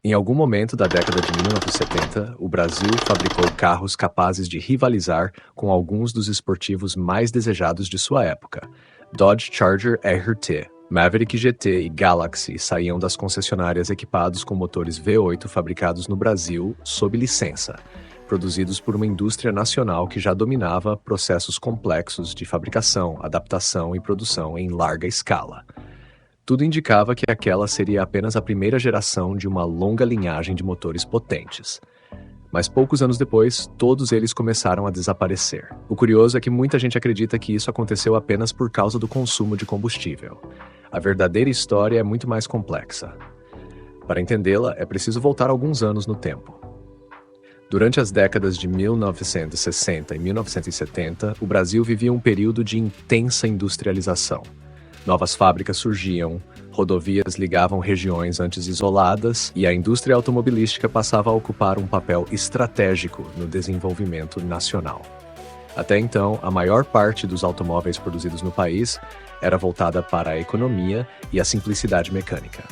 Em algum momento da década de 1970, o Brasil fabricou carros capazes de rivalizar com alguns dos esportivos mais desejados de sua época. Dodge Charger RT, Maverick GT e Galaxy saíam das concessionárias equipados com motores V8 fabricados no Brasil sob licença, produzidos por uma indústria nacional que já dominava processos complexos de fabricação, adaptação e produção em larga escala. Tudo indicava que aquela seria apenas a primeira geração de uma longa linhagem de motores potentes. Mas poucos anos depois, todos eles começaram a desaparecer. O curioso é que muita gente acredita que isso aconteceu apenas por causa do consumo de combustível. A verdadeira história é muito mais complexa. Para entendê-la, é preciso voltar alguns anos no tempo. Durante as décadas de 1960 e 1970, o Brasil vivia um período de intensa industrialização. Novas fábricas surgiam, rodovias ligavam regiões antes isoladas e a indústria automobilística passava a ocupar um papel estratégico no desenvolvimento nacional. Até então, a maior parte dos automóveis produzidos no país era voltada para a economia e a simplicidade mecânica.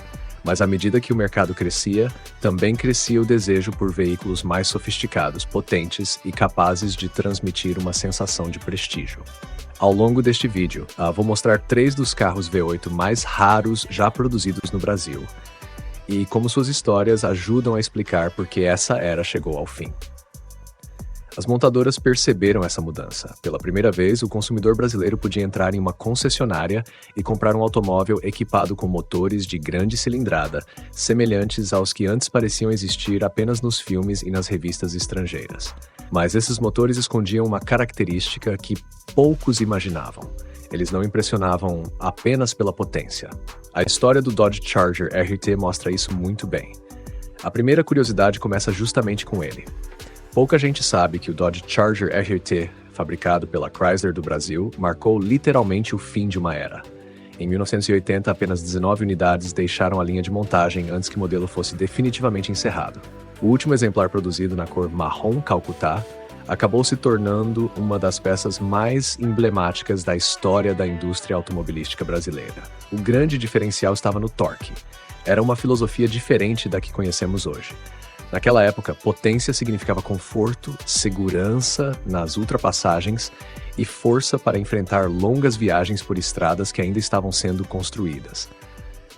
Mas à medida que o mercado crescia, também crescia o desejo por veículos mais sofisticados, potentes e capazes de transmitir uma sensação de prestígio. Ao longo deste vídeo, vou mostrar 3 dos carros V8 mais raros já produzidos no Brasil e como suas histórias ajudam a explicar por que essa era chegou ao fim. As montadoras perceberam essa mudança. Pela primeira vez, o consumidor brasileiro podia entrar em uma concessionária e comprar um automóvel equipado com motores de grande cilindrada, semelhantes aos que antes pareciam existir apenas nos filmes e nas revistas estrangeiras. Mas esses motores escondiam uma característica que poucos imaginavam. Eles não impressionavam apenas pela potência. A história do Dodge Charger RT mostra isso muito bem. A primeira curiosidade começa justamente com ele. Pouca gente sabe que o Dodge Charger RT, fabricado pela Chrysler do Brasil, marcou literalmente o fim de uma era. Em 1980, apenas 19 unidades deixaram a linha de montagem antes que o modelo fosse definitivamente encerrado. O último exemplar produzido na cor marrom Calcutá acabou se tornando uma das peças mais emblemáticas da história da indústria automobilística brasileira. O grande diferencial estava no torque. Era uma filosofia diferente da que conhecemos hoje. Naquela época, potência significava conforto, segurança nas ultrapassagens e força para enfrentar longas viagens por estradas que ainda estavam sendo construídas.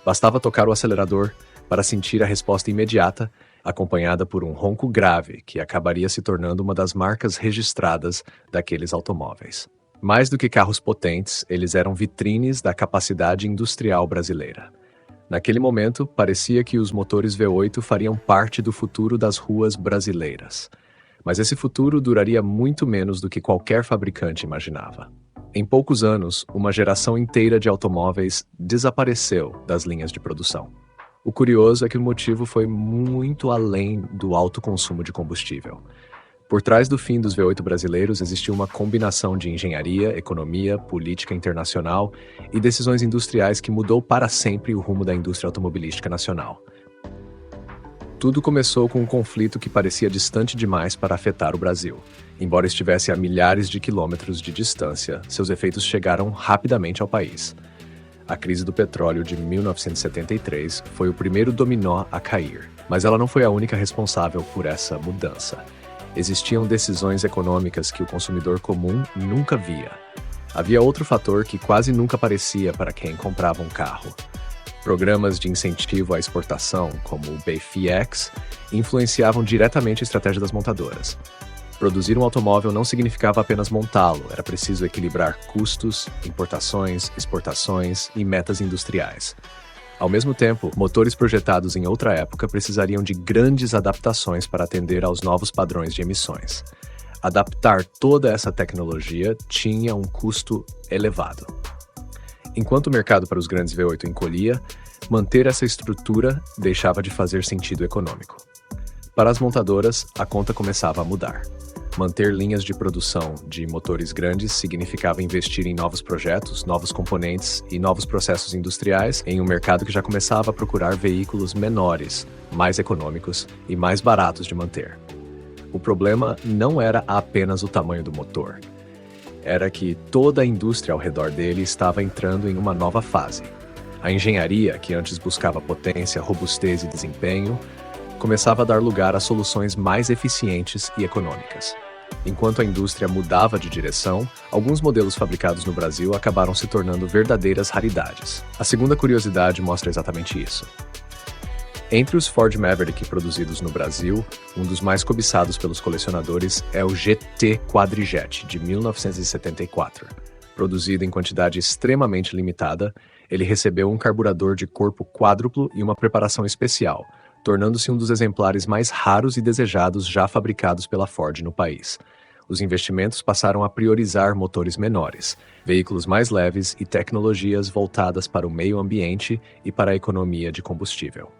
Bastava tocar o acelerador para sentir a resposta imediata, acompanhada por um ronco grave que acabaria se tornando uma das marcas registradas daqueles automóveis. Mais do que carros potentes, eles eram vitrines da capacidade industrial brasileira. Naquele momento, parecia que os motores V8 fariam parte do futuro das ruas brasileiras. Mas esse futuro duraria muito menos do que qualquer fabricante imaginava. Em poucos anos, uma geração inteira de automóveis desapareceu das linhas de produção. O curioso é que o motivo foi muito além do alto consumo de combustível. Por trás do fim dos V8 brasileiros existiu uma combinação de engenharia, economia, política internacional e decisões industriais que mudou para sempre o rumo da indústria automobilística nacional. Tudo começou com um conflito que parecia distante demais para afetar o Brasil. Embora estivesse a milhares de quilômetros de distância, seus efeitos chegaram rapidamente ao país. A crise do petróleo de 1973 foi o primeiro dominó a cair, mas ela não foi a única responsável por essa mudança. Existiam decisões econômicas que o consumidor comum nunca via. Havia outro fator que quase nunca aparecia para quem comprava um carro. Programas de incentivo à exportação, como o BFIEX, influenciavam diretamente a estratégia das montadoras. Produzir um automóvel não significava apenas montá-lo, era preciso equilibrar custos, importações, exportações e metas industriais. Ao mesmo tempo, motores projetados em outra época precisariam de grandes adaptações para atender aos novos padrões de emissões. Adaptar toda essa tecnologia tinha um custo elevado. Enquanto o mercado para os grandes V8 encolhia, manter essa estrutura deixava de fazer sentido econômico. Para as montadoras, a conta começava a mudar. Manter linhas de produção de motores grandes significava investir em novos projetos, novos componentes e novos processos industriais em um mercado que já começava a procurar veículos menores, mais econômicos e mais baratos de manter. O problema não era apenas o tamanho do motor. Era que toda a indústria ao redor dele estava entrando em uma nova fase. A engenharia, que antes buscava potência, robustez e desempenho, começava a dar lugar a soluções mais eficientes e econômicas. Enquanto a indústria mudava de direção, alguns modelos fabricados no Brasil acabaram se tornando verdadeiras raridades. A segunda curiosidade mostra exatamente isso. Entre os Ford Maverick produzidos no Brasil, um dos mais cobiçados pelos colecionadores é o GT Quadrijet, de 1974. Produzido em quantidade extremamente limitada, ele recebeu um carburador de corpo quádruplo e uma preparação especial, tornando-se um dos exemplares mais raros e desejados já fabricados pela Ford no país. Os investimentos passaram a priorizar motores menores, veículos mais leves e tecnologias voltadas para o meio ambiente e para a economia de combustível.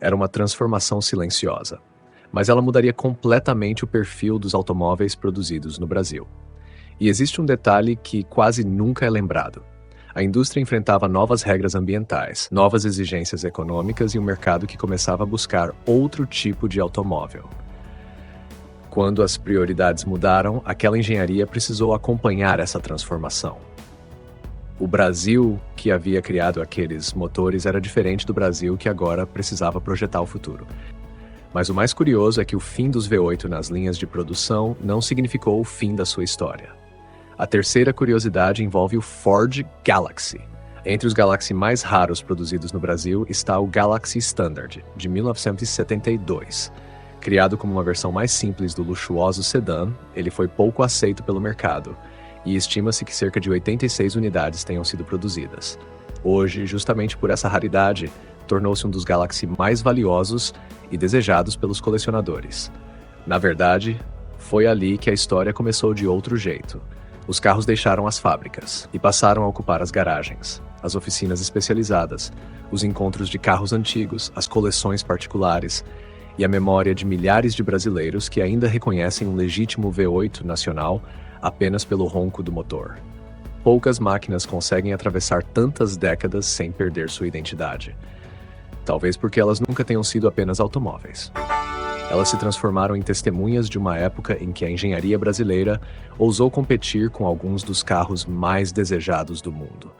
Era uma transformação silenciosa, mas ela mudaria completamente o perfil dos automóveis produzidos no Brasil. E existe um detalhe que quase nunca é lembrado. A indústria enfrentava novas regras ambientais, novas exigências econômicas e um mercado que começava a buscar outro tipo de automóvel. Quando as prioridades mudaram, aquela engenharia precisou acompanhar essa transformação. O Brasil que havia criado aqueles motores era diferente do Brasil que agora precisava projetar o futuro. Mas o mais curioso é que o fim dos V8 nas linhas de produção não significou o fim da sua história. A terceira curiosidade envolve o Ford Galaxy. Entre os Galaxy mais raros produzidos no Brasil está o Galaxy Standard, de 1972. Criado como uma versão mais simples do luxuoso sedã, ele foi pouco aceito pelo mercado, e estima-se que cerca de 86 unidades tenham sido produzidas. Hoje, justamente por essa raridade, tornou-se um dos Galaxy mais valiosos e desejados pelos colecionadores. Na verdade, foi ali que a história começou de outro jeito. Os carros deixaram as fábricas e passaram a ocupar as garagens, as oficinas especializadas, os encontros de carros antigos, as coleções particulares e a memória de milhares de brasileiros que ainda reconhecem um legítimo V8 nacional apenas pelo ronco do motor. Poucas máquinas conseguem atravessar tantas décadas sem perder sua identidade. Talvez porque elas nunca tenham sido apenas automóveis. Elas se transformaram em testemunhas de uma época em que a engenharia brasileira ousou competir com alguns dos carros mais desejados do mundo.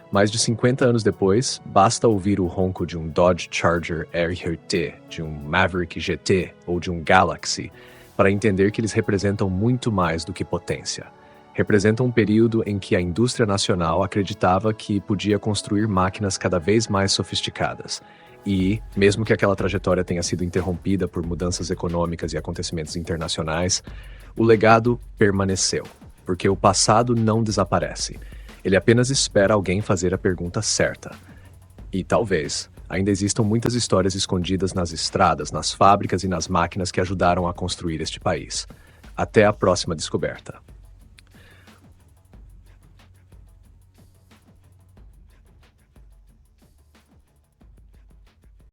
Mais de 50 anos depois, basta ouvir o ronco de um Dodge Charger RRT, de um Maverick GT ou de um Galaxy para entender que eles representam muito mais do que potência. Representam um período em que a indústria nacional acreditava que podia construir máquinas cada vez mais sofisticadas. E, mesmo que aquela trajetória tenha sido interrompida por mudanças econômicas e acontecimentos internacionais, o legado permaneceu, porque o passado não desaparece. Ele apenas espera alguém fazer a pergunta certa. E talvez ainda existam muitas histórias escondidas nas estradas, nas fábricas e nas máquinas que ajudaram a construir este país. Até a próxima descoberta.